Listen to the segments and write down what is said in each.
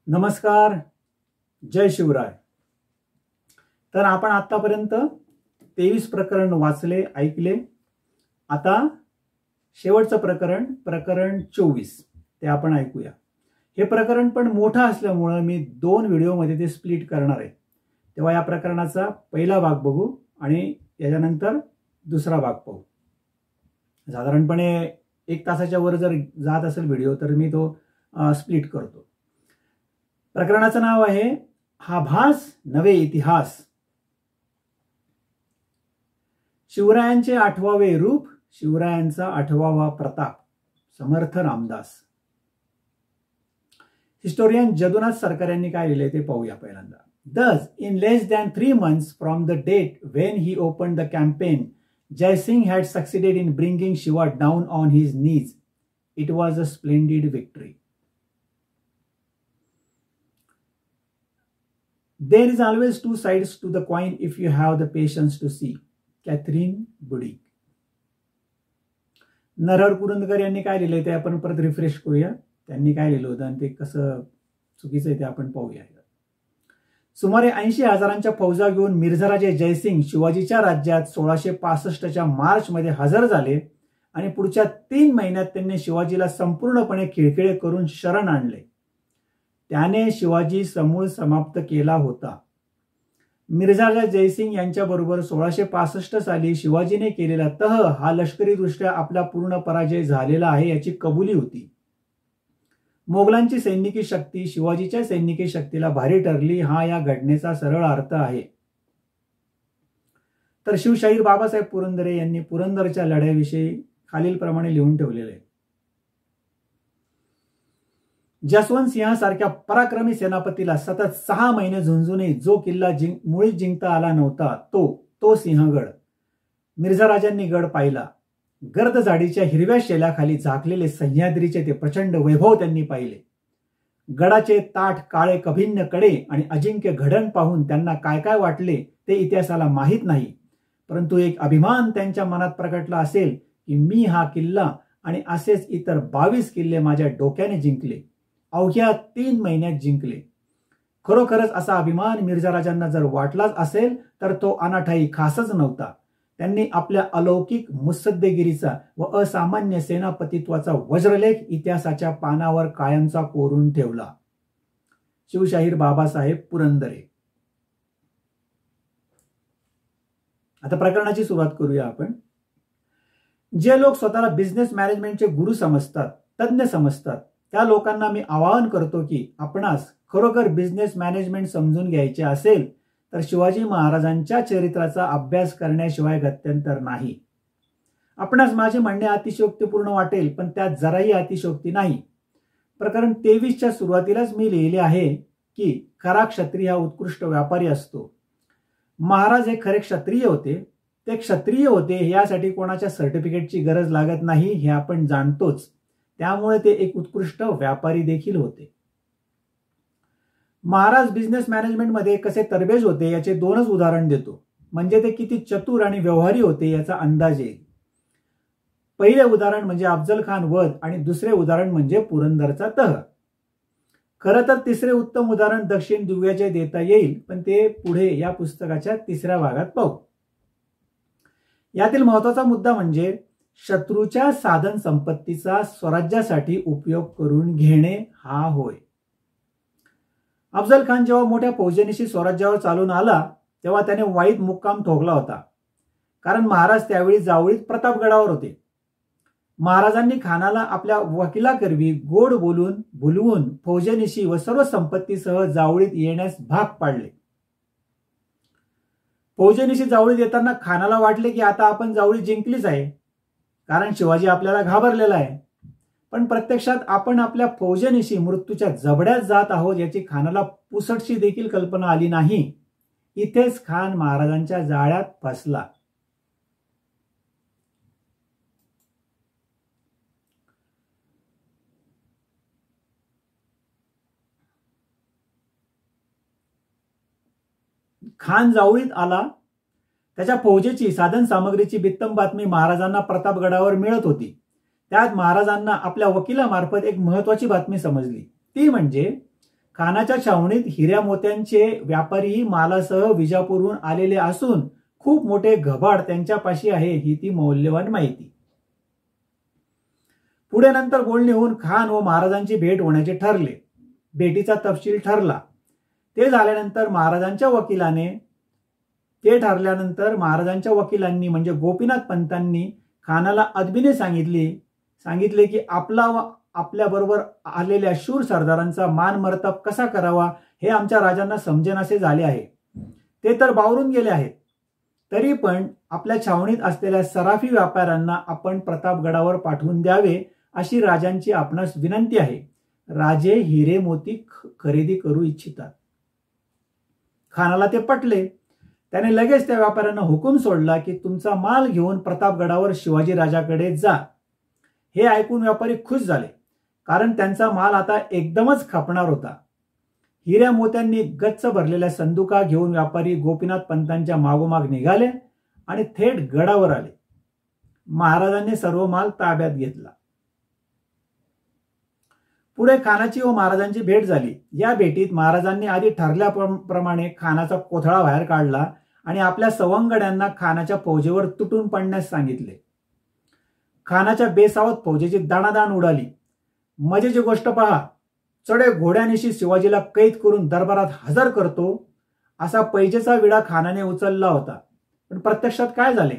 नमस्कार, जय शिवराय. तर आपण आतापर्यंत 23 प्रकरण वाचले, ऐकले. आता शेवटचं प्रकरण 24 ते आपण ऐकूया. हे प्रकरण पण मोठं असल्यामुळे मी 2 व्हिडिओमध्ये ते स्प्लिट करणार आहे. तेव्हा या प्रकरणाचा पहिला भाग बघू आणि याच्यानंतर दुसरा भाग पाहू. साधारणपणे 1 तासाच्या वर जर जात असेल व्हिडिओ तर मी तो स्प्लिट करतो. प्रकरणाचं नाव आहे हा भास नवे इतिहास. शिवरायांचे 8वे रूप, शिवरायांचा 8वा प्रताप. समर्थ रामदास. हिस्टोरियन जदुनाथ सरकार यांनी काय लिहिले ते पाहूया पहिल्यांदा. Thus, in less than 3 months from the date when he opened the campaign, Jai Singh had succeeded in bringing Shiva down on his knees. It was a splendid victory. There is always 2 sides to the coin if you have the patience to see. Catherine बुडी. नरहर पुरंदकर यांनी काय लिहिलंय ते आपण परत refresh करूया. त्यांनी काय लिहिलं होतं आणि ते कसं चुकीचं आहे ते आपण पाहूया. सुमारे 80,000च्या फौजा घेऊन मिर्झाराजे जयसिंग शिवाजीच्या राज्यात 1665च्या मार्चमध्ये हजर झाले आणि पुढच्या 3 महिन्यात त्यांनी शिवाजीला संपूर्णपणे खिळखिळे करून शरण आणले. त्याने शिवाजी समूळ समाप्त केला होता. मिर्झाराजा जयसिंग यांच्याबरोबर 1665 साली शिवाजीने केलेला तह हा लष्करीदृष्ट्या आपला पूर्ण पराजय झालेला आहे याची कबुली होती. मोगलांची सैनिकी शक्ती शिवाजीच्या सैनिकी शक्तीला भारी ठरली हा या घटनेचा सरळ अर्थ आहे. तर शिवशाहीर बाबासाहेब पुरंदरे यांनी पुरंदरच्या लढ्याविषयी खालीलप्रमाणे लिहून ठेवलेले आहे. जसवंत सिंहासारख्या पराक्रमी सेनापतीला सतत 6 महिने झुंजूनही जो किल्ला मुळीच जिंकता आला नव्हता तो सिंहगड. मिर्झा राजांनी गड पाहिला. गर्द झाडीच्या हिरव्या शेलाखाली झाकलेले सह्याद्रीचे ते प्रचंड वैभव त्यांनी पाहिले. गडाचे ताठ काळे कभिन्न कडे आणि अजिंक्य घडण पाहून त्यांना काय काय वाटले ते इतिहासाला माहीत नाही. परंतु एक अभिमान त्यांच्या मनात प्रगटला असेल की मी हा किल्ला आणि असेच इतर 22 किल्ले माझ्या डोक्याने जिंकले, अवघ्या 3 महिन्यात जिंकले. खरोखरच असा अभिमान मिर्झा राजांना जर वाटलाच असेल तर तो अनाठाई खासच नव्हता. त्यांनी आपल्या अलौकिक मुत्सद्देगिरीचा व असामान्य सेनापतित्वाचा वज्रलेख इतिहासाच्या पानावर कायमचा कोरून ठेवला. शिवशाहीर बाबासाहेब पुरंदरे. आता प्रकरणाची सुरुवात करूया आपण. जे लोक स्वतःला बिझनेस मॅनेजमेंटचे गुरु समजतात, तज्ञ समजतात, त्या लोकांना मी आवाहन करतो की आपणास खरोखर बिझनेस मॅनेजमेंट समजून घ्यायचे असेल तर शिवाजी महाराजांच्या चरित्राचा अभ्यास करण्याशिवाय गत्यंतर नाही. आपणास माझे म्हणणे अतिशयोक्तीपूर्ण वाटेल पण त्यात जराही अतिशयोक्ती नाही. प्रकरण 23च्या सुरुवातीलाच मी लिहिले आहे की खरा क्षत्रिय हा उत्कृष्ट व्यापारी असतो. महाराज हे खरे क्षत्रिय होते. ते क्षत्रिय होते यासाठी कोणाच्या सर्टिफिकेटची गरज लागत नाही हे आपण जाणतोच. त्यामुळे ते एक उत्कृष्ट व्यापारी देखील होते. महाराज बिझनेस मॅनेजमेंटमध्ये कसे तरबेज होते याचे 2च उदाहरण देतो, म्हणजे ते किती चतुर आणि व्यवहारी होते याचा अंदाज येईल. पहिले उदाहरण म्हणजे अफजल खान वध आणि दुसरे उदाहरण म्हणजे पुरंदरचा तह. खरं तर तिसरे उत्तम उदाहरण दक्षिण दिव्याचे देता येईल, पण ते पुढे या पुस्तकाच्या 3ऱ्या भागात पाहू. यातील महत्वाचा मुद्दा म्हणजे शत्रूच्या साधन संपत्तीचा स्वराज्यासाठी उपयोग करून घेणे हा होय. अफजल खान जेव्हा मोठ्या फौजेनिशी स्वराज्यावर चालून आला तेव्हा त्याने वाईट मुक्काम ठोकला होता, कारण महाराज त्यावेळी जावळीत प्रतापगडावर होते. महाराजांनी खानाला आपल्या वकिलाकरवी गोड बोलून भुलवून फौजेनिशी व सर्व संपत्तीसह जावळीत येण्यास भाग पाडले. फौजेनिशी जावळीत येताना खानाला वाटले की आता आपण जावळी जिंकलीच आहे, कारण शिवाजी आपल्याला घाबरलेला आहे. पण प्रत्यक्षात आपण आपल्या फौजेनिशी मृत्यूच्या जबड्यात जात आहोत याची खानाला पुसटशी देखील कल्पना आली नाही. इथेच खान महाराजांच्या जाळ्यात फसला. खान जावळीत आला. त्याच्या फौजेची साधन सामग्रीची बित्तम बातमी महाराजांना प्रतापगडावर मिळत होती. त्यात महाराजांना आपल्या वकिलामार्फत एक महत्वाची बातमी समजली. ती म्हणजे खानाच्या छावणीत हिऱ्या मोत्यांचे व्यापारीही मालासह विजापूरहून आलेले असून खूप मोठे घबाड त्यांच्यापाशी आहे ही ती मौल्यवान माहिती. पुढे नंतर बोलणी होऊन खान व महाराजांची भेट होण्याचे ठरले. भेटीचा तपशील ठरला. ते ठरल्यानंतर महाराजांच्या वकिलांनी म्हणजे गोपीनाथ पंतांनी खानाला अदबीने सांगितले की आपल्याबरोबर आलेल्या शूर सरदारांचा मान मर्तब कसा करावा हे आमच्या राजांना समजेनासे झाले आहे. ते तर बावरून गेले आहेत. तरी पण आपल्या छावणीत असलेल्या सराफी व्यापाऱ्यांना आपण प्रतापगडावर पाठवून द्यावे अशी राजांची आपणास विनंती आहे. राजे हिरे मोती खरेदी करू इच्छितात. खानाला ते पटले. त्याने लगेच त्या व्यापाऱ्यांना हुकूम सोडला की तुमचा माल घेऊन प्रतापगडावर शिवाजी राजाकडे जा. हे ऐकून व्यापारी खुश झाले, कारण त्यांचा माल आता एकदमच खपणार होता. हिऱ्या मोत्यांनी गच्च भरलेल्या संदुका घेऊन व्यापारी गोपीनाथ पंतांच्या मागोमाग निघाले आणि थेट गडावर आले. महाराजांनी सर्व माल ताब्यात घेतला. पुढे खानाची व महाराजांची भेट झाली. या भेटीत महाराजांनी आधी ठरल्याप्रमाणे खानाचा कोथळा बाहेर काढला आणि आपल्या सवंगड्यांना खानाच्या फौजेवर तुटून पडण्यास सांगितले. खानाच्या बेसावत फौजेची दाणादाण उडाली. मजेची गोष्ट पहा, चढे घोड्यानिशी शिवाजीला कैद करून दरबारात हजर करतो असा पैजेचा विडा खानाने उचलला होता. पण प्रत्यक्षात काय झाले?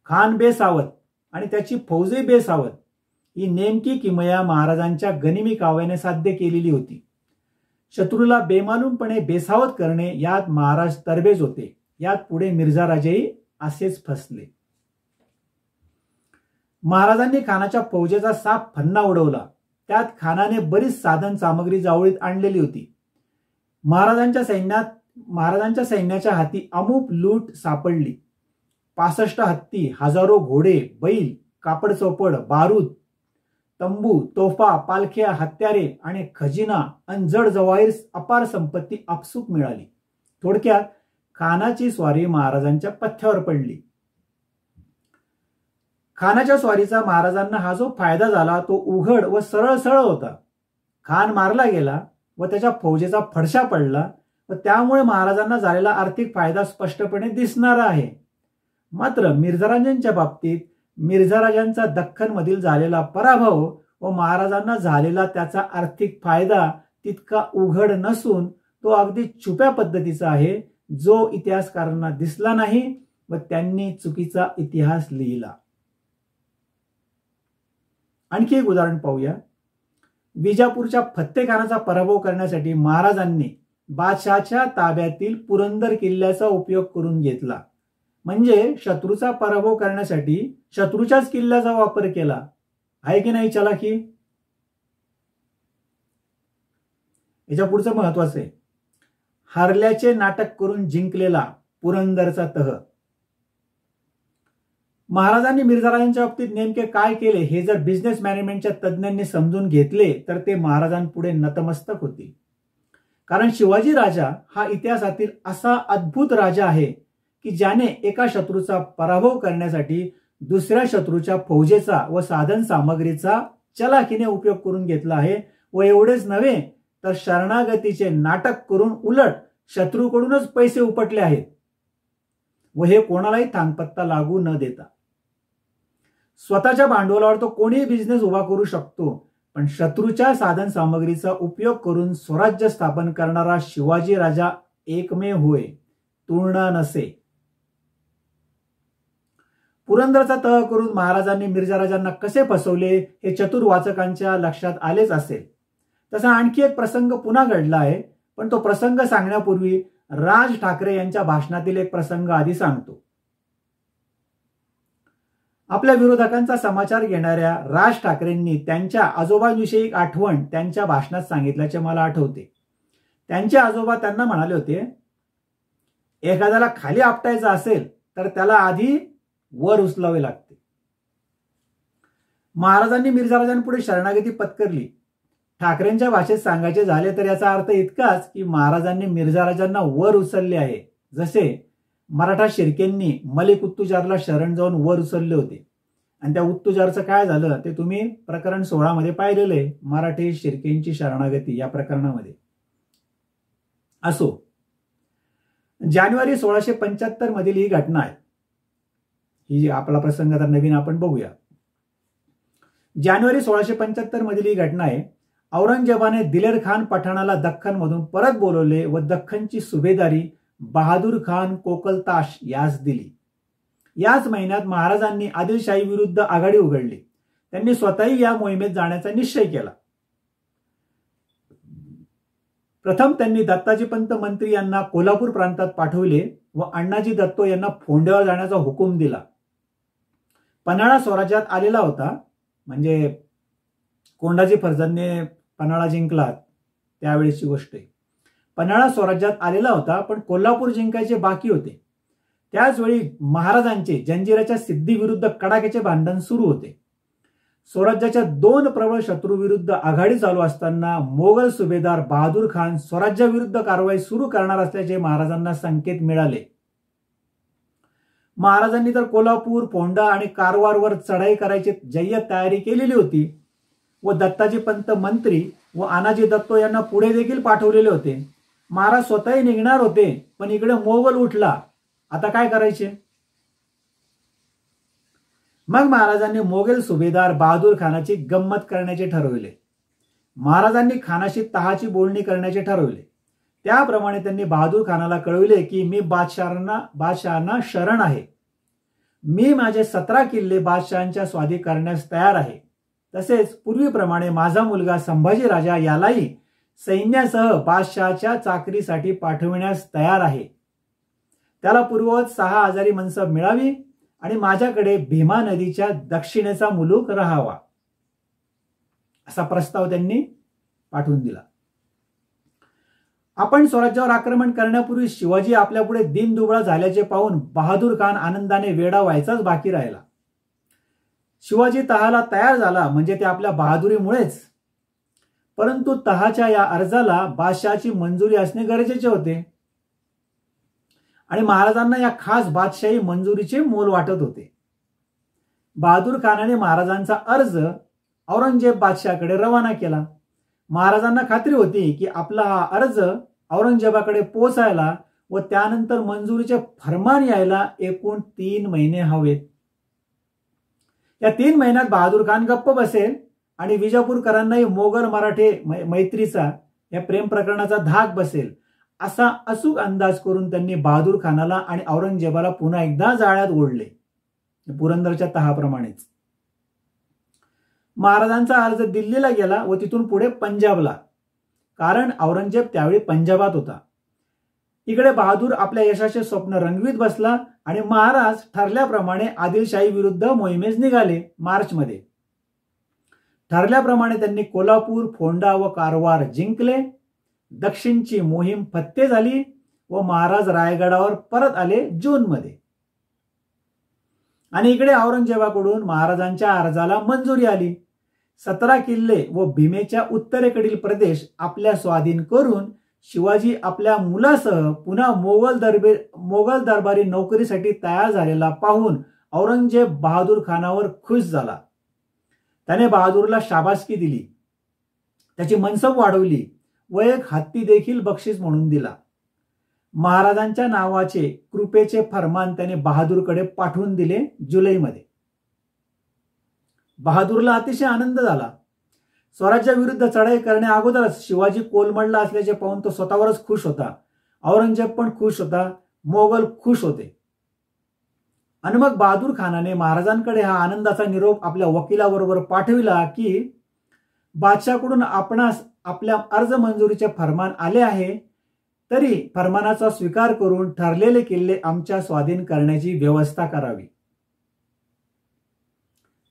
खान बेसावत आणि त्याची फौजही बेसावत ही नेमकी किमया महाराजांच्या गनिमी काव्याने साध्य केलेली होती. शत्रूला बेमालूमपणे बेसावत करणे यात महाराज तरबेज होते. यात पुढे मिर्झा राजेही असेच फसले. महाराजांनी खानाच्या फौजेचा साफ फन्ना उडवला. त्यात खानाने बरीच साधन सामग्री जावळीत आणलेली होती. महाराजांच्या सैन्याच्या हाती अमूप लूट सापडली. 65 हत्ती, हजारो घोडे, बैल, कापड चौपड, बारूद, तंबू, तोफा, पालख्या, हत्यारे आणि खजिना आणि जड जवाहीर अपार संपत्ती आपसूक मिळाली. थोडक्यात खानाची स्वारी महाराजांच्या पथ्यावर पडली. खानाच्या स्वारीचा महाराजांना हा जो फायदा झाला तो उघड व सरळ सरळ होता. खान मारला गेला व त्याच्या फौजेचा फडशा पडला व त्यामुळे महाराजांना झालेला आर्थिक फायदा स्पष्टपणे दिसणारा आहे. मात्र मिर्झाराजांच्या बाबतीत मिर्झाराजांचा दख्खनमधील झालेला पराभव व महाराजांना झालेला त्याचा आर्थिक फायदा तितका उघड नसून तो अगदी छुप्या पद्धतीचा आहे, जो इतिहासकारांना दिसला नाही व त्यांनी चुकीचा इतिहास लिहिला. आणखी एक उदाहरण पाहूया. विजापूरच्या फत्तेखानाचा पराभव करण्यासाठी महाराजांनी बादशहाच्या ताब्यातील पुरंदर किल्ल्याचा उपयोग करून घेतला. म्हणजे शत्रूचा पराभव करण्यासाठी शत्रूच्याच किल्ल्याचा वापर केला. आहे की नाही चलाखी? याच्या पुढचं महत्वाचं आहे. हरल्याचे नाटक करून जिंकलेला पुरंदरचा तह. महाराजांनी मिर्झाराजांच्या बाबतीत नेमके काय केले हे जर बिझनेस मॅनेजमेंटच्या तज्ज्ञांनी समजून घेतले तर ते महाराजांपुढे नतमस्तक होतील. कारण शिवाजी राजा हा इतिहासातील असा अद्भुत राजा आहे की ज्याने एका शत्रूचा पराभव करण्यासाठी दुसऱ्या शत्रूच्या फौजेचा व साधन सामग्रीचा चलाखीने उपयोग करून घेतला आहे. व एवढेच नव्हे तर शरणागतीचे नाटक करून उलट शत्रूकडूनच पैसे उपटले आहेत व हे कोणालाही थांगपत्ता लागू न देता. स्वतःच्या भांडवलावर तो कोणीही बिझनेस उभा करू शकतो, पण शत्रूच्या साधन सामग्रीचा उपयोग करून स्वराज्य स्थापन करणारा शिवाजी राजा एकमेव होय, तुलना नसे. पुरंदरचा तह करून महाराजांनी मिर्झाराजांना कसे फसवले हे चतुर वाचकांच्या लक्षात आलेच असेल. तसा आणखी एक प्रसंग पुन्हा घडला आहे, पण तो प्रसंग सांगण्यापूर्वी राज ठाकरे यांच्या भाषणातील एक प्रसंग आधी सांगतो. आपल्या विरोधकांचा समाचार घेणाऱ्या राज ठाकरेंनी त्यांच्या आजोबांविषयी एक आठवण त्यांच्या भाषणात सांगितल्याचे मला आठवते. त्यांचे आजोबा त्यांना म्हणाले होते, एखाद्याला खाली आपटायचं असेल तर त्याला आधी वर उचलावे लागते. महाराजांनी मिर्झाराजांपुढे शरणागती पत्करली. ठाकरेंच्या भाषेत सांगायचे झाले तर याचा अर्थ इतकाच की महाराजांनी मिर्झाराजांना वर उचलले आहे, जसे मराठा शिर्केंनी मलिक उत्तुजारला शरण जाऊन वर उचलले होते. आणि त्या उत्तुजारचं काय झालं ते तुम्ही प्रकरण 16 मध्ये पाहिलेलं आहे, मराठी शिर्केंची शरणागती या प्रकरणामध्ये. असो, जानेवारी 1675 मधील ही घटना आहे. ही आपला प्रसंग आता नवीन आपण बघूया. जानेवारी 1675 मधील ही घटना आहे. औरंगजेबाने दिलेर खान पठाणाला दख्खन मधून परत बोलवले व दख्खनची सुभेदारी बहादूर खान कोकलताश यास दिली. याच महिन्यात महाराजांनी आदिलशाही विरुद्ध आघाडी उघडली. त्यांनी स्वतःही या मोहिमेत जाण्याचा निश्चय केला. प्रथम त्यांनी दत्ताजी पंत मंत्री यांना कोल्हापूर प्रांतात पाठवले व अण्णाजी दत्तो यांना फोंड्यावर जाण्याचा हुकूम दिला. पन्हाळा स्वराज्यात आलेला होता, म्हणजे कोंडाजी फर्जंदने पन्हाळा जिंकला त्यावेळेची गोष्ट आहे. पन्हाळा स्वराज्यात आलेला होता, पण कोल्हापूर जिंकायचे बाकी होते. त्याचवेळी महाराजांचे जंजिराच्या सिद्धीविरुद्ध कडाक्याचे भांडण सुरू होते. स्वराज्याच्या दोन प्रबळ शत्रूविरुद्ध आघाडी चालू असताना मोगल सुभेदार बहादूर खान स्वराज्याविरुद्ध कारवाई सुरू करणार असल्याचे महाराजांना संकेत मिळाले. महाराजांनी तर कोल्हापूर, फोंडा आणि कारवारवर चढाई करायची जय्यत तयारी केलेली होती व दत्ताजी पंत मंत्री व अनाजी दत्तो यांना पुढे देखील पाठवलेले होते. महाराज स्वतःही निघणार होते, पण इकडे मोगल उठला. आता काय करायचे? मग महाराजांनी मोगल सुभेदार बहादूर खानाची गंमत करण्याचे ठरवले. महाराजांनी खानाशी तहाची बोलणी करण्याचे ठरवले. त्याप्रमाणे त्यांनी बहादूर खानाला कळविले की मी बादशहांना शरण आहे. मी माझे 17 किल्ले बादशहांच्या स्वाधी करण्यास तयार आहे. तसेच पूर्वीप्रमाणे माझा मुलगा संभाजी राजा यालाही सैन्यासह बादशहाच्या चाकरीसाठी पाठविण्यास तयार आहे. त्याला पूर्ववत 6000 मनसब मिळावी आणि माझ्याकडे भीमा नदीच्या दक्षिणेचा मुलूक राहावा, असा प्रस्ताव त्यांनी पाठवून दिला. आपण स्वराज्यावर आक्रमण करण्यापूर्वी शिवाजी आपल्यापुढे दीनदुबळा झाल्याचे पाहून बहादूर खान आनंदाने वेडा व्हायचाच बाकी राहिला. शिवाजी तहाला तयार झाला म्हणजे ते आपल्या बहादुरीमुळेच, परंतु तहाच्या या अर्जाला बादशहाची मंजुरी असणे गरजेचे होते आणि महाराजांना या खास बादशाही मंजुरीचे मोल वाटत होते. बहादूर खानाने महाराजांचा अर्ज औरंगजेब बादशाहाकडे रवाना केला. महाराजांना खात्री होती की आपला हा अर्ज औरंगजेबाकडे पोहोचायला व त्यानंतर मंजुरीचे फरमान यायला एकूण 3 महिने हवेत. या 3 महिन्यात बहादूर खान गप्प बसेल आणि विजापूरकरांनाही मोगल मराठे मैत्रीचा या प्रेम प्रकरणाचा धाक बसेल, असा अचूक अंदाज करून त्यांनी बहादूर खानाला आणि औरंगजेबाला पुन्हा एकदा जाळ्यात ओढले, पुरंदरच्या तहाप्रमाणेच. महाराजांचा अर्ज दिल्लीला गेला व तिथून पुढे पंजाबला, कारण औरंगजेब त्यावेळी पंजाबात होता. इकडे बहादूर आपल्या यशाचे स्वप्न रंगवीत बसला आणि महाराज ठरल्याप्रमाणे आदिलशाही विरुद्ध मोहिमेस निघाले. मार्चमध्ये ठरल्याप्रमाणे त्यांनी कोल्हापूर, फोंडा व कारवार जिंकले. दक्षिणची मोहीम फत्ते झाली व महाराज रायगडावर परत आले जूनमध्ये. आणि इकडे औरंगजेबाकडून महाराजांच्या अर्जाला मंजुरी आली. 17 किल्ले व भीमेच्या उत्तरेकडील प्रदेश आपल्या स्वाधीन करून शिवाजी आपल्या मुलासह पुन्हा मोगल दरबारी नोकरीसाठी तयार झालेला पाहून औरंगजेब बहादूर खानावर खुश झाला. त्याने बहादूरला शाबासकी दिली, त्याची मनसब वाढवली व एक हत्ती देखील बक्षीस म्हणून दिला. महाराजांच्या नावाचे कृपेचे फरमान त्याने बहादूरकडे पाठवून दिले जुलैमध्ये. बहादूरला अतिशय आनंद झाला. स्वराज्याविरुद्ध चढाई करण्या अगोदरच शिवाजी कोलमडला असल्याचे पाहून तो स्वतःवरच खुश होता. औरंगजेब पण खुश होता, मोगल खुश होते. आणि मग बहादूर खानाने महाराजांकडे हा आनंदाचा निरोप आपल्या वकिलाबरोबर पाठविला की बादशाहकडून आपणास आपल्या अर्ज मंजुरीचे फरमान आले आहे, तरी फरमानाचा स्वीकार करून ठरलेले किल्ले आमच्या स्वाधीन करण्याची व्यवस्था करावी.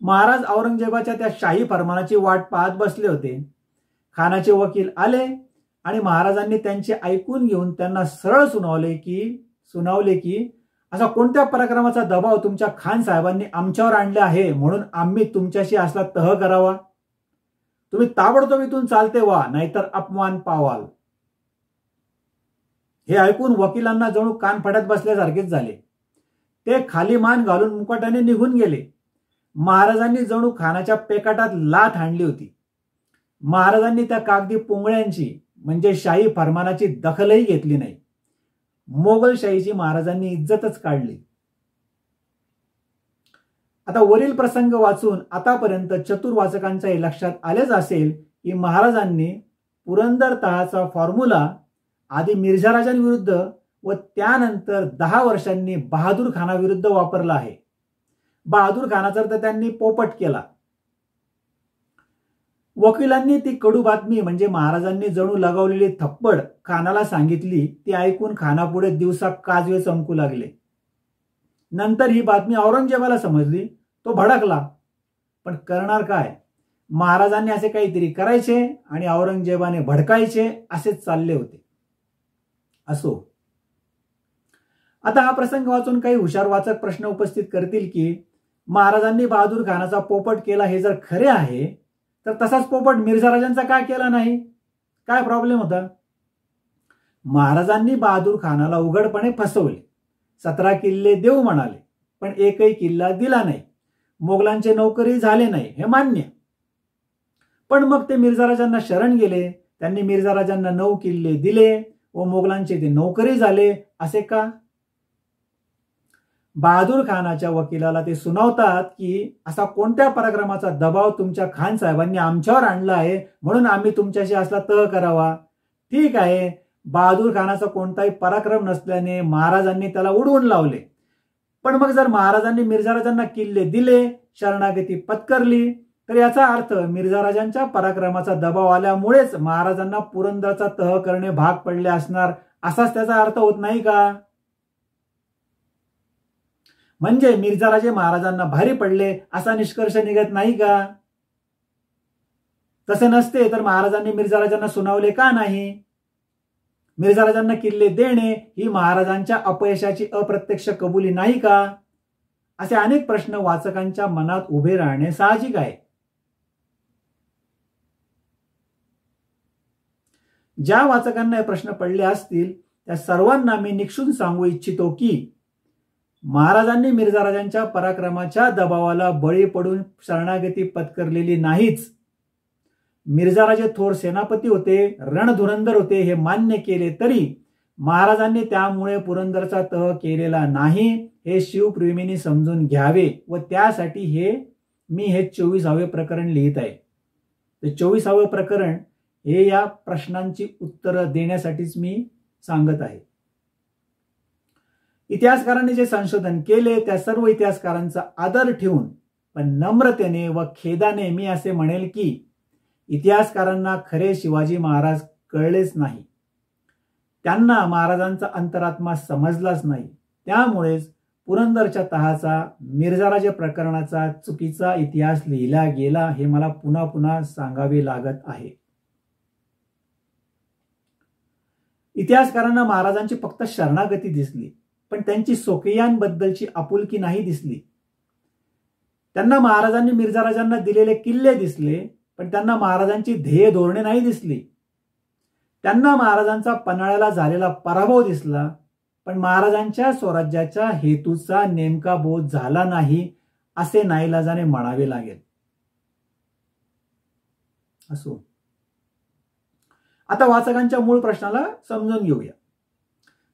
महाराज औरंगजेबाच्या त्या शाही फरमानाची वाट पाहत बसले होते. खानाचे वकील आले आणि महाराजांनी त्यांचे ऐकून घेऊन त्यांना सरळ सुनावले की असा कोणत्या पराक्रमाचा दबाव तुमच्या खान साहेबांनी आमच्यावर आणले आहे म्हणून आम्ही तुमच्याशी असला तह करावा? तुम्ही ताबडतोब इथून चालते व्हा, नाहीतर अपमान पावाल. हे ऐकून वकिलांना जणू कान फडत बसल्यासारखेच झाले. ते खाली मान घालून मुकाट्याने निघून गेले. महाराजांनी जणू खानाच्या पेकाटात लाथ हाणली होती. महाराजांनी त्या कागदी पोंगळ्यांची म्हणजे शाही फरमानाची दखलही घेतली नाही. मोगलशाहीची महाराजांनी इज्जतच काढली. आता वरील प्रसंग वाचून आतापर्यंत चतुर वाचकांच्या लक्षात आलेच असेल की महाराजांनी पुरंदर तहाचा फॉर्म्युला आधी मिर्झा राजांविरुद्ध व त्यानंतर 10 वर्षांनी बहादूर खानाविरुद्ध वापरला आहे. बहादूर खानाचा तर त्यांनी पोपट केला. वकिलांनी ती कडू बातमी म्हणजे महाराजांनी जणू लगावलेली थप्पड खानाला सांगितली. ती ऐकून खानापुढे दिवसा काजवे चमकू लागले. नंतर ही बातमी औरंगजेबाला समजली. तो भडकला. पण करणार काय? महाराजांनी असे काहीतरी करायचे आणि औरंगजेबाने भडकायचे असेच चालले होते. असो, आता हा प्रसंग वाचून काही हुशार वाचक प्रश्न उपस्थित करतील की महाराजांनी बहादूर खानाचा पोपट केला हे जर खरे आहे तर तसाच पोपट मिर्झा राजांचा का केला नाही? काय प्रॉब्लेम होता? महाराजांनी बहादूर खानाला उघडपणे फसवले. 17 किल्ले देऊ म्हणाले, पण एकही किल्ला दिला नाही. मोगलांचे नौकरी झाले नाही हे मान्य. पण मग ते मिर्झा राजांना शरण गेले. त्यांनी मिर्झा राजांना 9 किल्ले दिले व मोगलांचे ते नौकरी झाले असे का? बहादूर खानाच्या वकिलाला ते सुनावतात की असा कोणत्या पराक्रमाचा दबाव तुमच्या खान साहेबांनी आमच्यावर आणला आहे म्हणून आम्ही तुमच्याशी असला तह करावा. ठीक आहे, बहादूर खानाचा कोणताही पराक्रम नसल्याने महाराजांनी त्याला उडवून लावले. पण मग जर महाराजांनी मिर्झा राजांना किल्ले दिले, शरणागती पत्करली, तर याचा अर्थ मिर्झा राजांच्या पराक्रमाचा दबाव आल्यामुळेच महाराजांना पुरंदरचा तह करणे भाग पडले असणार असाच त्याचा अर्थ होत नाही का? म्हणजे मिर्झा राजे महाराजांना भारी पडले असा निष्कर्ष निघत नाही का? तसे नसते तर महाराजांनी मिर्झा राजांना सुनावले का नाही? मिर्झा राजांना किल्ले देणे ही महाराजांच्या अपयशाची अप्रत्यक्ष कबुली नाही का? असे अनेक प्रश्न वाचकांच्या मनात उभे राहणे साहजिक आहे. ज्या वाचकांना हे प्रश्न पडले असतील त्या सर्वांना मी निक्षून सांगू इच्छितो की महाराजांनी मिर्झा राजांच्या पराक्रमाच्या दबावाला बळी पडून शरणागती पत्करलेली नाहीच. मिर्झा राजे थोर सेनापती होते, रणधुरंधर होते हे मान्य केले तरी महाराजांनी त्यामुळे पुरंदरचा तह केलेला नाही हे शिवप्रेमींनी समजून घ्यावे व त्यासाठी मी हे 24वे प्रकरण लिहित आहे. ते 24वे प्रकरण हे या प्रश्नांची उत्तरं देण्यासाठीच मी सांगत आहे. इतिहासकारांनी जे संशोधन केले त्या सर्व इतिहासकारांचा आदर ठेवून पण नम्रतेने व खेदाने मी असे म्हणेल की इतिहासकारांना खरे शिवाजी महाराज कळलेच नाही. त्यांना महाराजांचा अंतरात्मा समजलाच नाही. त्यामुळेच पुरंदरच्या तहाचा मिर्झाराजे प्रकरणाचा चुकीचा इतिहास लिहिला गेला हे मला पुन्हा पुन्हा सांगावे लागत आहे. इतिहासकारांना महाराजांची फक्त शरणागती दिसली पण त्यांची स्वकीयांबद्दलची आपुलकी नाही दिसली. त्यांना महाराजांनी मिर्झा राजांना दिलेले किल्ले दिसले पण त्यांना महाराजांची ध्येय धोरणे नाही दिसली. त्यांना महाराजांचा पन्हाळ्याला झालेला पराभव दिसला पण महाराजांच्या स्वराज्याच्या हेतूचा नेमका बोध झाला नाही असे नाईलाजाने म्हणावे लागेल. असो, आता वाचकांच्या मूळ प्रश्नाला समजून घेऊया.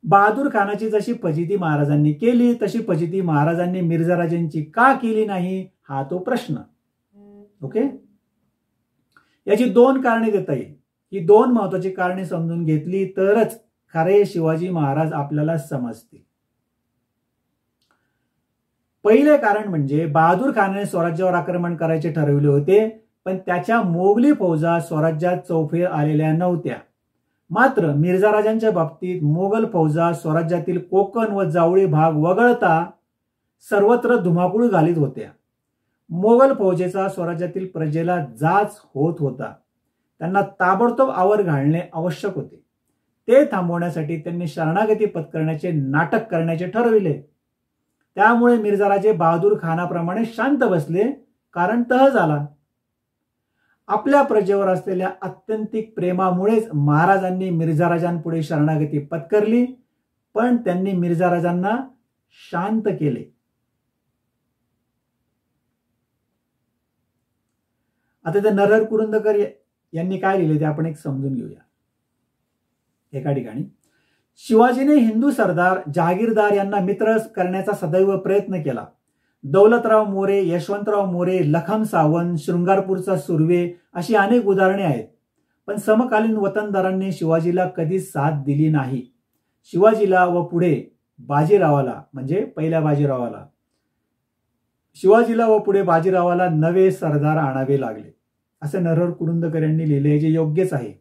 बहादूर खानाची जशी फजिती महाराजांनी केली तशी फजिती महाराजांनी मिर्झा राजांची का केली नाही हा तो प्रश्न. ओके, याची 2 कारणे देता येईल. ही 2 महत्वाची कारणे समजून घेतली तरच खरे शिवाजी महाराज आपल्याला समजतील. पहिले कारण म्हणजे बहादूर खानाने स्वराज्यावर आक्रमण करायचे ठरवले होते पण त्याच्या मोगली फौजा स्वराज्यात चौफेर आलेल्या नव्हत्या. मात्र मिर्झा राजांच्या बाबतीत मोगल फौजा स्वराज्यातील कोकण व जावळी भाग वगळता सर्वत्र धुमाकूळ घालीत होत्या. मोगल फौजेचा स्वराज्यातील प्रजेला जाच होत होता. त्यांना ताबडतोब आवर घालणे आवश्यक होते. ते थांबवण्यासाठी त्यांनी शरणागती पत्करण्याचे नाटक करण्याचे ठरविले. त्यामुळे मिर्झा राजे बहादूर खानाप्रमाणे शांत बसले कारण तह झाला. आपल्या प्रजेवर असलेल्या अत्यंतिक प्रेमामुळेच महाराजांनी मिर्झा राजांपुढे शरणागती पत्करली पण त्यांनी मिर्झा राजांना शांत केले. आता ते नरहर कुरुंदकर यांनी काय लिहिले ते आपण एक समजून घेऊया. एका ठिकाणी शिवाजीने हिंदू सरदार जहागीरदार यांना मित्र करण्याचा सदैव प्रयत्न केला. दौलतराव मोरे, यशवंतराव मोरे, लखम सावंत, शृंगारपूरचा सुर्वे अशी अनेक उदाहरणे आहेत. पण समकालीन वतनदारांनी शिवाजीला कधीच साथ दिली नाही. शिवाजीला व पुढे बाजीरावाला म्हणजे पहिल्या बाजीरावाला नवे सरदार आणावे लागले असे नरहर कुरुंदकर यांनी लिहिले, जे योग्यच आहे.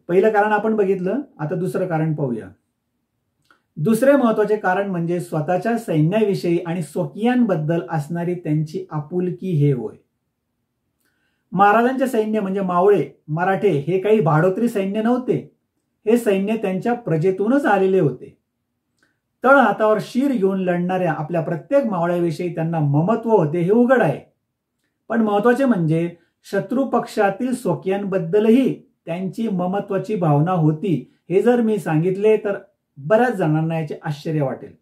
पहिलं कारण आपण बघितलं, आता दुसरं कारण पाहूया. दुसरे महत्वाचे कारण म्हणजे स्वतःच्या सैन्याविषयी आणि स्वकीयांबद्दल असणारी त्यांची आपुलकी हे होय. महाराजांचे सैन्य म्हणजे मावळे, मराठे हे काही भाडोत्री सैन्य नव्हते. हे सैन्य त्यांच्या प्रजेतूनच आलेले होते. तळ हातावर शीर घेऊन लढणाऱ्या आपल्या प्रत्येक मावळ्याविषयी त्यांना ममत्व होते हे उघड आहे. पण महत्वाचे म्हणजे शत्रू पक्षातील स्वकीयांबद्दलही त्यांची ममत्वाची भावना होती. हे जर मी सांगितले तर बऱ्याच जणांना याचे आश्चर्य वाटेल.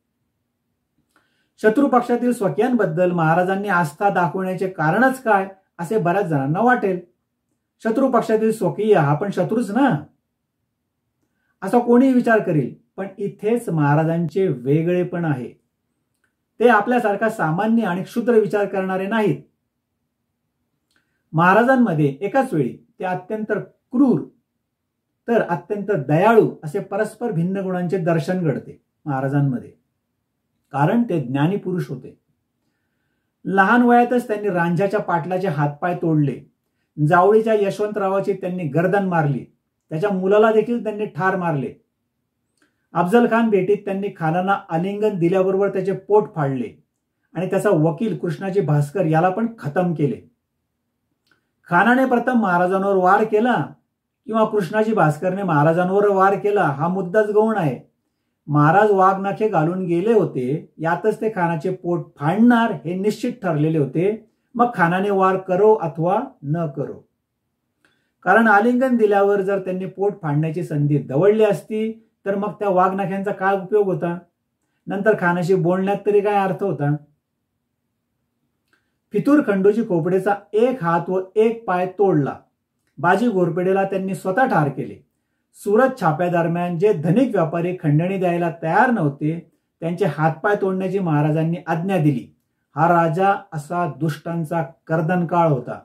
शत्रू पक्षातील स्वकीयांबद्दल महाराजांनी आस्था दाखवण्याचे कारणच काय असे बऱ्याच जणांना वाटेल. शत्रू पक्षातील स्वकीय हा पण शत्रूच ना, असा कोणी विचार करेल. पण इथेच महाराजांचे वेगळेपण आहे. ते आपल्यासारखा सामान्य आणि क्षुद्र विचार करणारे नाहीत. महाराजांमध्ये एकाच वेळी ते अत्यंत क्रूर तर अत्यंत दयाळू असे परस्पर भिन्न गुणांचे दर्शन घडते महाराजांमध्ये. कारण ते ज्ञानी पुरुष होते. लहान वयातच त्यांनी रांझ्याच्या पाटलाचे हातपाय तोडले. जावळीच्या यशवंतरावाची त्यांनी गर्दन मारली. त्याच्या मुलाला देखील त्यांनी ठार मारले. अफजल खान भेटीत त्यांनी खानांना आलिंगन दिल्याबरोबर त्याचे पोट फाडले आणि त्याचा वकील कृष्णाजी भास्कर याला पण खतम केले. खानाने प्रथम महाराजांवर वार केला किंवा कृष्णाजी भास्करने महाराजांवर वार केला हा मुद्दाच गौण आहे. महाराज वाघनाखे घालून गेले होते, यातच ते खानाचे पोट फाडणार हे निश्चित ठरलेले होते. मग खानाने वार करो अथवा न करो. कारण आलिंगन दिल्यावर जर त्यांनी पोट फाडण्याची संधी दवडली असती तर मग त्या वाघनाख्यांचा काय उपयोग होता? नंतर खानाशी बोलण्यात तरी काय अर्थ होता? फितूर खंडोजी खोपडेचा एक हात व एक पाय तोडला. बाजी घोरपडेला त्यांनी स्वतः ठार केले. सुरत छाप्यादरम्यान जे धनिक व्यापारी खंडणी द्यायला तयार नव्हते त्यांचे हातपाय तोडण्याची महाराजांनी आज्ञा दिली. हा राजा असा दुष्टांचा कर्दनकाळ होता.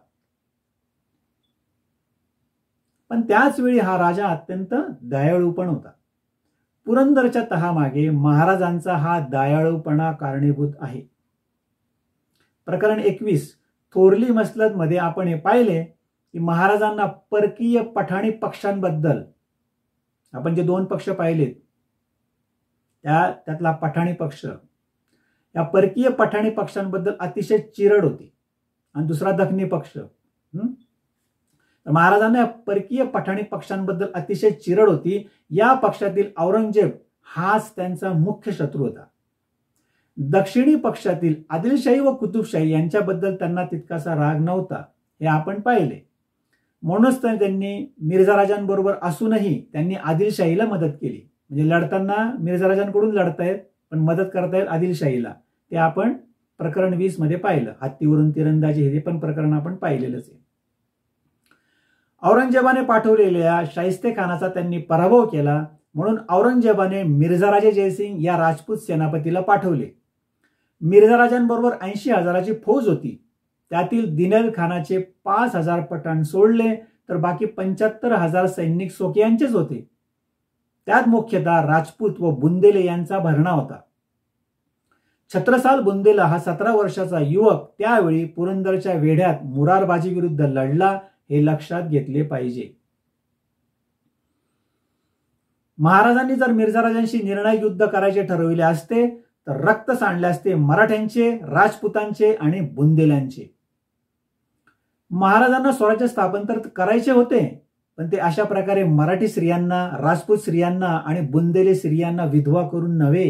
पण त्याच वेळी हा राजा अत्यंत दयाळू पण होता. पुरंदरच्या तहामागे महाराजांचा हा दयाळूपणा कारणीभूत आहे. प्रकरण 21 थोरली मसलत मध्ये आपण हे पाहिले की महाराजांना परकीय पठाणी पक्षांबद्दल, आपण जे दोन पक्ष पाहिलेत त्यातला पठाणी पक्ष, या परकीय पठाणी पक्षांबद्दल अतिशय चिरड होती. आणि दुसरा दखनी पक्ष. तर महाराजांना या परकीय पठाणी पक्षांबद्दल अतिशय चिरड होती. या पक्षातील औरंगजेब हाच त्यांचा मुख्य शत्रू होता. दक्षिणी पक्षातील आदिलशाही व कुतुबशाही यांच्याबद्दल त्यांना तितकासा राग नव्हता हे आपण पाहिले. म्हणूनच तर त्यांनी मिर्झा राजांबरोबर असूनही त्यांनी आदिलशाहीला मदत केली. म्हणजे लढताना मिर्झा राजांकडून लढतायत पण मदत करतायत आदिलशाहीला. ते आपण प्रकरण 20 मध्ये पाहिलं. हत्तीवरून तिरंदाजी हे पण प्रकरण आपण पाहिलेलंच आहे. औरंगजेबाने पाठवलेल्या शाहिस्ते खानाचा त्यांनी पराभव केला. म्हणून औरंगजेबाने मिर्झाराजे जयसिंग या राजपूत सेनापतीला पाठवले. मिर्झा राजांबरोबर 80,000ची फौज होती. त्यातील दिनेल खानाचे 5,000 पठाण सोडले तर बाकी 75,000 सैनिक स्वकीयांचेच होते. त्यात मुख्यतः राजपूत व बुंदेले यांचा भरणा होता. छत्रसाल बुंदेला हा 17 वर्षाचा युवक त्यावेळी पुरंदरच्या वेढ्यात मुरारबाजी विरुद्ध लढला हे लक्षात घेतले पाहिजे. महाराजांनी जर मिर्झा राजांशी निर्णायक युद्ध करायचे ठरविले असते तर रक्त सांडले असते मराठ्यांचे, राजपुतांचे आणि बुंदेल्यांचे. महाराजांना स्वराज्य स्थापन तर करायचे होते पण ते अशा प्रकारे मराठी स्त्रियांना, राजपूत स्त्रियांना आणि बुंदेली स्त्रियांना विधवा करून नव्हे.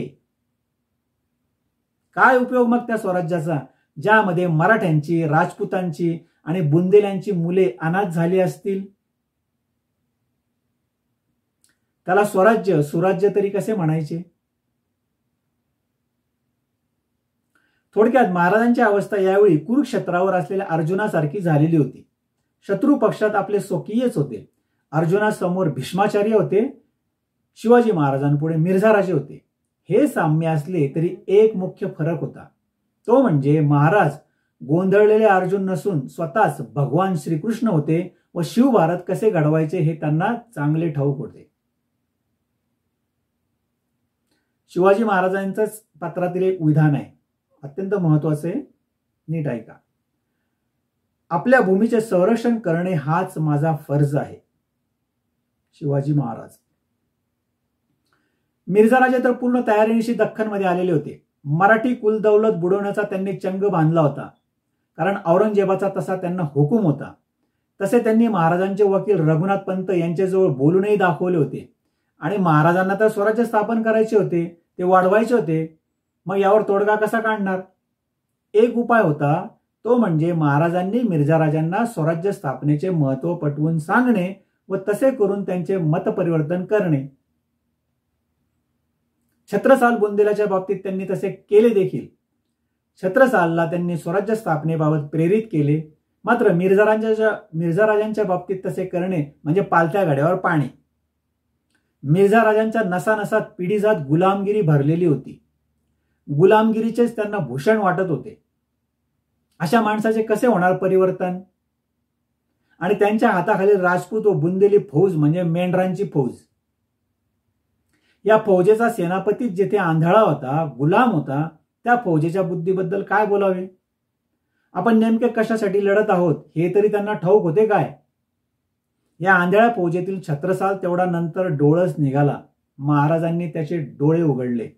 काय उपयोग मग त्या स्वराज्याचा ज्यामध्ये मराठ्यांची, राजपुतांची आणि बुंदेल्यांची मुले अनाथ झाली असतील? त्याला स्वराज्य, सुराज्य तरी कसे म्हणायचे? थोडक्यात महाराजांची अवस्था यावेळी कुरुक्षेत्रावर असलेल्या अर्जुनासारखी झालेली होती. शत्रू पक्षात आपले स्वकीयच होते. अर्जुनासमोर भीष्माचार्य होते, शिवाजी महाराजांपुढे मिर्झाराजे होते. हे साम्य असले तरी एक मुख्य फरक होता, तो म्हणजे महाराज गोंधळलेले अर्जुन नसून स्वतःच भगवान श्रीकृष्ण होते व शिवभारत कसे घडवायचे हे त्यांना चांगले ठाऊक होते. शिवाजी महाराजांचंच पत्रातील एक विधान आहे, अत्यंत महत्वाचे, नीट ऐका. आपल्या भूमीचे संरक्षण करणे हाच माझा फर्ज आहे. शिवाजी महाराज. मिर्झाराजे तर पूर्ण तयारीनिशी दख्खनमध्ये आलेले होते. मराठी कुलदौलत बुडवण्याचा त्यांनी चंग बांधला होता, कारण औरंगजेबाचा तसा त्यांना हुकूम होता. तसे त्यांनी महाराजांचे वकील रघुनाथ पंत यांच्याजवळ बोलूनही दाखवले होते. आणि महाराजांना तर स्वराज्य स्थापन करायचे होते, ते वाढवायचे होते. मग यावर तोडगा कसा काढणार? एक उपाय होता, तो म्हणजे महाराजांनी मिर्झाराजांना स्वराज्य स्थापनेचे महत्त्व पटवून सांगणे व तसे करून त्यांचे मतपरिवर्तन करणे. छत्रसाल बुंदेलाच्या बाबतीत त्यांनी तसे केले देखील. छत्रसालला त्यांनी स्वराज्य स्थापनेबाबत प्रेरित केले. मात्र मिर्झाराजांच्या बाबतीत तसे करणे म्हणजे पालत्या घड्यावर पाणी. मिर्झाराजांच्या नसानसात पिढीजात गुलामगिरी भरलेली होती. गुलामगिरीचेच त्यांना भूषण वाटत होते. अशा माणसाचे कसे होणार परिवर्तन? आणि त्यांच्या हाताखाली राजपूत व बुंदेली फौज म्हणजे मेंढरांची फौज. या फौजेचा सेनापती जेथे आंधळा होता, गुलाम होता, त्या फौजेच्या बुद्धीबद्दल काय बोलावे? आपण नेमके कशासाठी लढत आहोत हे तरी त्यांना ठाऊक होते काय? या आंधळ्या फौजेतील छत्रसाल तेवढा नंतर डोळस निघाला. महाराजांनी त्याचे डोळे उघडले.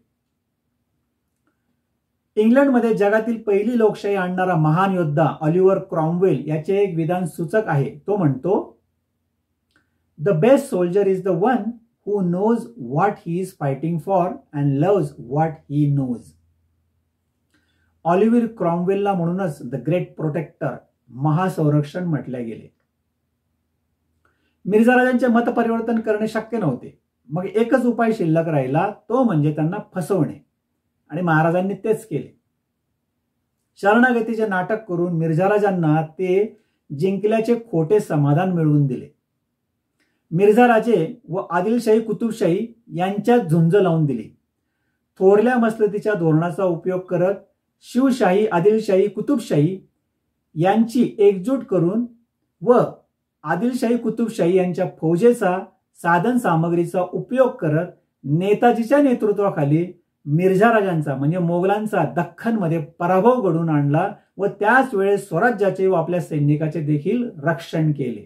इंग्लंडमध्ये जगातील पहिली लोकशाही आणणारा महान योद्धा ऑलिव्हर क्रॉमवेल याचे एक विधान सूचक आहे. तो म्हणतो, the best soldier is the one who knows what he is fighting for and loves what he knows. Oliver क्रॉमवेलला म्हणूनच द ग्रेट प्रोटेक्टर, महासंरक्षण म्हटले गेले. मिर्झाराजांचे मत परिवर्तन करणे शक्य नव्हते. मग एकच उपाय शिल्लक राहिला, तो म्हणजे त्यांना फसवणे. आणि महाराजांनी तेच केले. शरणागतीचे नाटक करून मिर्झाराजांना ते जिंकल्याचे खोटे समाधान मिळवून दिले. मिर्झाराजे व आदिलशाही कुतुबशाही यांच्यात झुंज लावून दिली. थोरल्या मसलतीच्या धोरणाचा उपयोग करत शिवशाही, आदिलशाही, कुतुबशाही यांची एकजूट करून व आदिलशाही, कुतुबशाही यांच्या फौजेचा, साधन सामग्रीचा उपयोग करत नेताजीच्या नेतृत्वाखाली मिर्झाराजांचा म्हणजे मोगलांचा दख्खनमध्ये पराभव घडवून आणला व त्याच वेळेस स्वराज्याचे व आपल्या सैनिकाचे देखील रक्षण केले.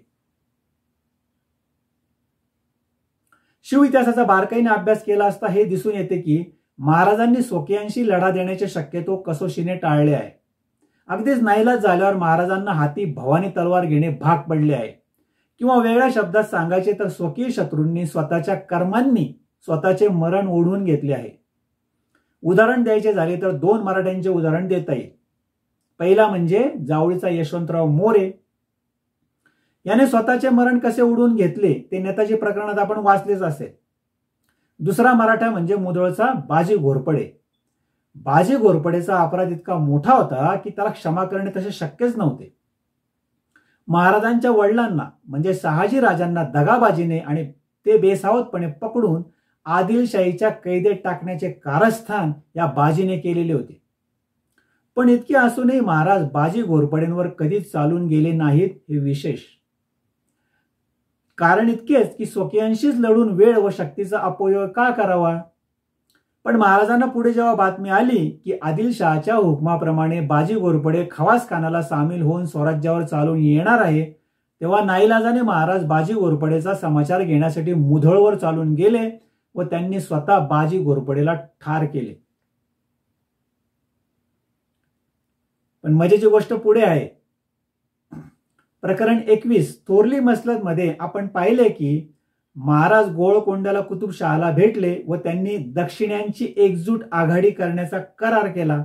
शिव इतिहासाचा बारकाईने अभ्यास केला असता हे दिसून येते की महाराजांनी स्वकीयांशी लढा देण्याचे शक्यतो कसोशीने टाळले आहे. अगदीच नाईलाज झाल्यावर महाराजांना हाती भवानी तलवार घेणे भाग पडले आहे. किंवा वेगळ्या शब्दात सांगायचे तर स्वकीय शत्रूंनी स्वतःच्या कर्मांनी स्वतःचे मरण ओढवून घेतले आहे. उदाहरण द्यायचे झाले तर 2 मराठ्यांचे उदाहरण देता येईल. पहिला म्हणजे जावळीचा यशवंतराव मोरे. याने स्वतःचे मरण कसे उडवून घेतले ते नेताजी प्रकरणात आपण वाचलेच असेल. दुसरा मराठा म्हणजे मुधोळचा बाजी घोरपडे. बाजी घोरपडेचा अपराध इतका मोठा होता की त्याला क्षमा करणे तसे शक्यच नव्हते. महाराजांच्या वडिलांना म्हणजे शहाजी राजांना दगाबाजीने आणि ते बेसावतपणे पकडून आदिलशाहीच्या कैदेत टाकण्याचे कारस्थान या बाजीने केलेले होते. पण इतके असूनही महाराज बाजी घोरपडेंवर कधीच चालून गेले नाहीत हे विशेष. कारण इतकेच की स्वकीयांशीच लढून वेळ व शक्तीचा अपव्यय का करावा. पण महाराजांना पुढे जेव्हा बातमी आली की आदिलशहाच्या हुकमाप्रमाणे बाजी घोरपडे खवासखानाला सामील होऊन स्वराज्यावर चालून येणार आहे, तेव्हा नाईलाजाने महाराज बाजी घोरपडेचा समाचार घेण्यासाठी मुधोळवर चालून गेले व त्यांनी स्वतः बाजी घोरपडेला ठार केले. पण मजेची गोष्ट पुढे आहे. प्रकरण 21 थोरली मसलत मध्ये आपण पाहिले की महाराज गोळकोंड्याला कुतुबशहाला भेटले व त्यांनी दक्षिण्यांची एकजूट आघाडी करण्याचा करार केला.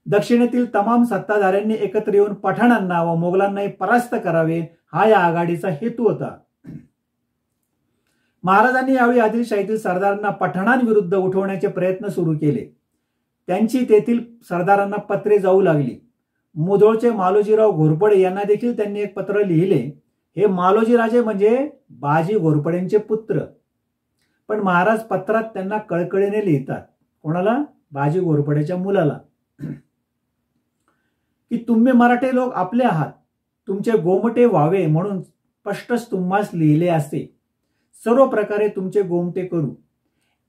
दक्षिणेतील तमाम सत्ताधाऱ्यांनी एकत्र येऊन पठाणांना व मोगलांनाही परास्त करावे हा या आघाडीचा हेतू होता. महाराजांनी यावेळी आदिलशाहीतील सरदारांना पठाणांविरुद्ध उठवण्याचे प्रयत्न सुरू केले. त्यांची तेथील सरदारांना पत्रे जाऊ लागली. मुधोळचे मालोजीराव घोरपडे यांना देखील त्यांनी एक पत्र लिहिले. हे मालोजी राजे म्हणजे बाजी घोरपडेंचे पुत्र. पण महाराज पत्रात त्यांना कळकळीने लिहितात, कोणाला? बाजी घोरपडेच्या मुलाला, की तुम्ही मराठे लोक आपले आहात, तुमचे गोमटे व्हावे म्हणून स्पष्टच तुम्हास लिहिले असे. सर्व प्रकारे तुमचे गोमटे करू.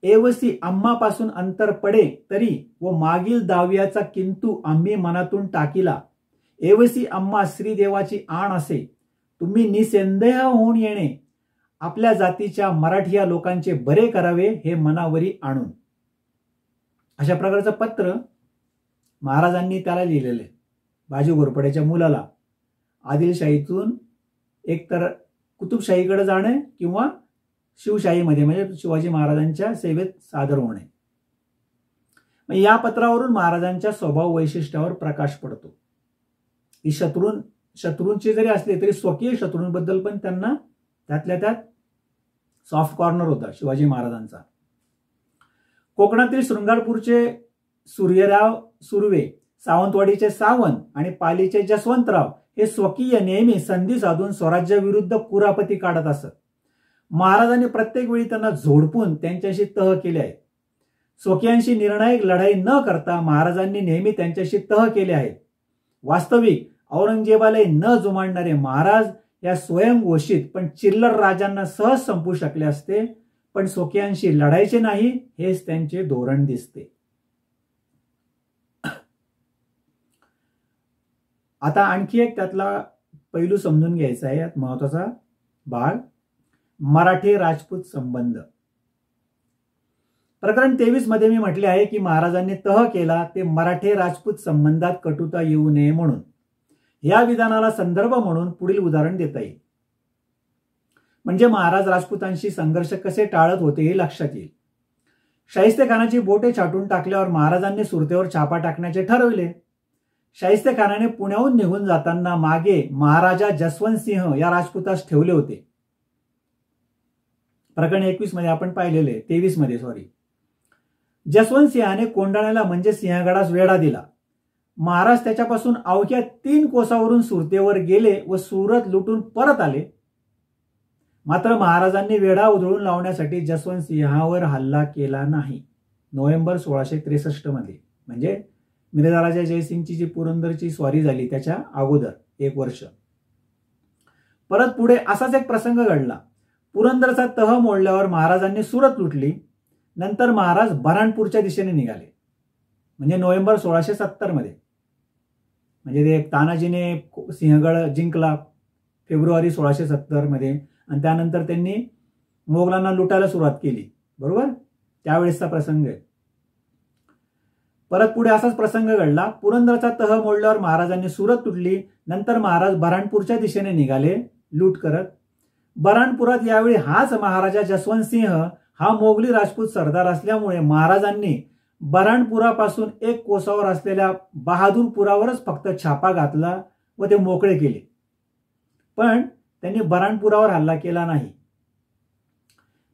एवसी आम्हापासून अंतर पडे तरी व मागील दाव्याचा किंतु आम्ही मनातून टाकीला. एवसी आम्हा श्रीदेवाची आण असे. तुम्ही निसंदेह होऊन येणे. आपल्या जातीच्या मराठिया लोकांचे बरे करावे हे मनावरी आणून. अशा प्रकारचं पत्र महाराजांनी त्याला लिहिलेलं आहे, बाजी घोरपडेच्या मुलाला. आदिलशाहीतून एकतर कुतुबशाहीकडे जाणे किंवा शिवशाहीमध्ये म्हणजे शिवाजी महाराजांच्या सेवेत सादर होणे. या पत्रावरून महाराजांच्या स्वभाव वैशिष्ट्यावर प्रकाश पडतो की शत्रूंची जरी असले तरी स्वकीय शत्रूंबद्दल पण त्यांना त्यातल्या त्यात सॉफ्ट कॉर्नर होता शिवाजी महाराजांचा. कोकणातील शृंगारपूरचे सूर्यराव सुर्वे, सावंतवाडीचे सावंत आणि पालीचे जसवंतराव हे स्वकीय नेहमी संधी साधून स्वराज्याविरुद्ध कुरापती काढत असत. महाराजांनी प्रत्येक वेळी त्यांना झोडपून त्यांच्याशी तह केले आहे. स्वकीयांशी निर्णायक लढाई न करता महाराजांनी नेहमी त्यांच्याशी तह केले आहेत. वास्तविक औरंगजेबाला न जुमानणारे महाराज या स्वयंघोषित पण चिल्लर राजांना सहज संपू शकले असते, पण स्वकीयांशी लढायचे नाही हेच त्यांचे धोरण दिसते. आता आणखी एक त्यातला पैलू समजून घ्यायचा आहे, यात महत्वाचा भाग मराठे राजपूत संबंध. प्रकरण 23 मध्ये मी म्हटले आहे की महाराजांनी तह केला ते मराठे राजपूत संबंधात कटुता येऊ नये म्हणून. या विधानाला संदर्भ म्हणून पुढील उदाहरण देता येईल. म्हणजे महाराज राजपूतांशी संघर्ष कसे टाळत होते हे लक्षात येईल. शाहिस्तेखानाची बोटे छाटून टाकल्यावर महाराजांनी सुरतेवर छापा टाकण्याचे ठरविले. शाहिस्तेखानाने पुण्याहून निघून जाताना मागे महाराजा जसवंत सिंह या राजपुतास ठेवले होते. प्रकरण 21 मध्ये आपण पाहिलेले, 23 मध्ये सॉरी. जसवंत सिंहाने कोंढाण्याला म्हणजे सिंहगडास वेढा दिला. महाराज त्याच्यापासून अवघ्या 3 कोसावरून सुरतेवर गेले व सुरत लुटून परत आले. मात्र महाराजांनी वेढा उधळून लावण्यासाठी जसवंत सिंहावर हल्ला केला नाही. नोव्हेंबर 1663 मध्ये, म्हणजे मिर्झा राजा जयसिंगची जी पुरंदरची स्वारी झाली त्याच्या अगोदर 1 वर्ष. परत पुढे असाच एक प्रसंग घडला. पुरंदरचा तह मोडल्यावर महाराजांनी सुरत लुटली. नंतर महाराज बऱ्हाणपूरच्या दिशेने निघाले, म्हणजे नोव्हेंबर 1670 मध्ये. म्हणजे ते तानाजीने सिंहगड जिंकला फेब्रुवारी 1670 मध्ये आणि त्यानंतर त्यांनी मोगलांना लुटायला सुरुवात केली, बरोबर, त्यावेळेसचा प्रसंग आहे. परत पुढे असाच प्रसंग घडला. पुरंदरचा तह मोडल्यावर महाराजांनी सुरत लुटली. नंतर महाराज बऱ्हाणपूरच्या दिशेने निघाले लूट करत. बऱ्हाणपुरात यावेळी हाच महाराजा जसवंत सिंह हा मोगली राजपूत सरदार असल्यामुळे महाराजांनी बऱ्हाणपुरापासून 1 कोसावर असलेल्या बहादूरपुरावरच फक्त छापा घातला व ते मोकळे केले. पण त्यांनी बऱ्हाणपुरावर हल्ला केला नाही.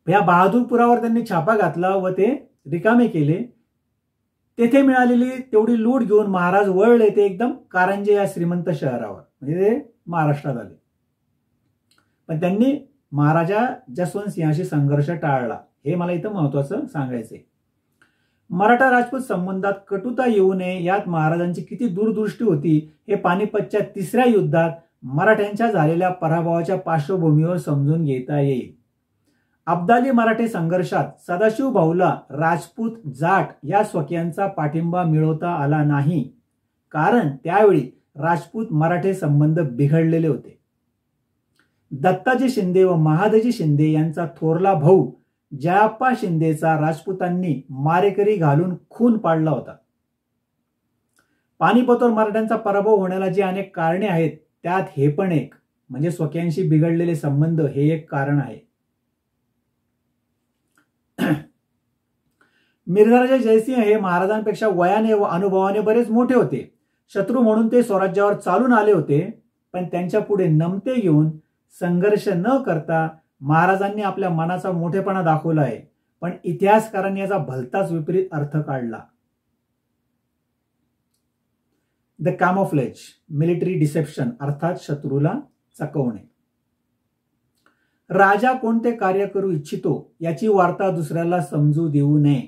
या बहादूरपुरावर त्यांनी छापा घातला व ते रिकामे केले. तेथे मिळालेली तेवढी लूट घेऊन महाराज वळले ते एकदम कारंजे या श्रीमंत शहरावर, म्हणजे ते महाराष्ट्रात आले. पण त्यांनी महाराजा जसवंत सिंहाशी संघर्ष टाळला, हे मला इथं महत्वाचं सांगायचंय. मराठा राजपूत संबंधात कटुता येऊ नये यात महाराजांची किती दूरदृष्टी होती हे पानिपतच्या 3ऱ्या युद्धात मराठ्यांच्या झालेल्या पराभवाच्या पार्श्वभूमीवर समजून घेता येईल. अब्दाली मराठे संघर्षात सदाशिव भाऊला राजपूत जाट या स्वकीयांचा पाठिंबा मिळवता आला नाही, कारण त्यावेळी राजपूत मराठे संबंध बिघडलेले होते. दत्ताजी शिंदे व महादजी शिंदे यांचा थोरला भाऊ जयाप्पा शिंदेचा राजपूतांनी मारेकरी घालून खून पाडला होता. पानिपतवर मराठ्यांचा पराभव होण्याला जी अनेक कारणे आहेत त्यात हे पण एक, म्हणजे स्वकीयांशी बिघडलेले संबंध हे एक कारण आहे. मिर्झा राजा जयसिंह हे महाराजांपेक्षा वयाने व अनुभवाने बरेच मोठे होते. शत्रू म्हणून ते स्वराज्यावर चालून आले होते, पण त्यांच्या पुढे नमते घेऊन संघर्ष न करता महाराजांनी आपल्या मनाचा मोठेपणा दाखवला आहे. पण इतिहासकारांनी याचा भलताच विपरीत अर्थ काढला. द कॅमोफ्लेज, मिलिटरी डिसेप्शन, अर्थात शत्रूला चकवणे. राजा कोणते कार्य करू इच्छितो याची वार्ता दुसऱ्याला समजू देऊ नये.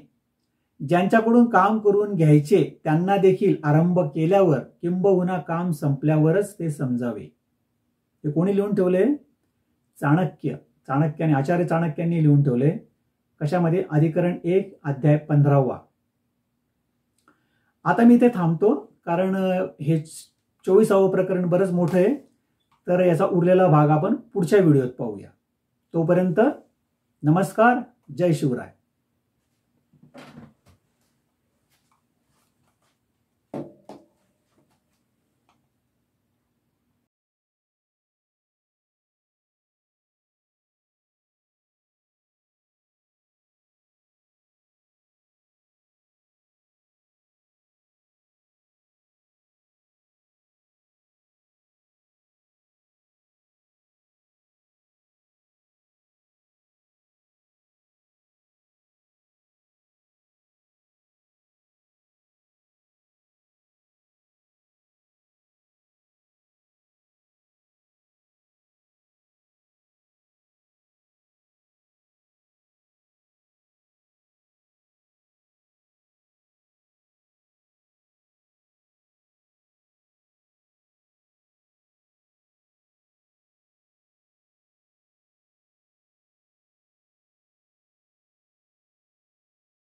ज्यांच्याकडून काम करून घ्यायचे त्यांना देखील आरंभ केल्यावर किंबहुना काम संपल्यावरच ते समजावे. हे कोणी लिहून ठेवले? चाणक्याने, आचार्य चाणक्यांनी लिहून ठेवले. कशामध्ये? अधिकरण 1 अध्याय 15. आता मी इथे थांबतो, कारण हे 24वे प्रकरण बरंच मोठं आहे. तर याचा उरलेला भाग आपण पुढच्या व्हिडिओत पाहूया. तोपर्यंत नमस्कार, जय शिवराय.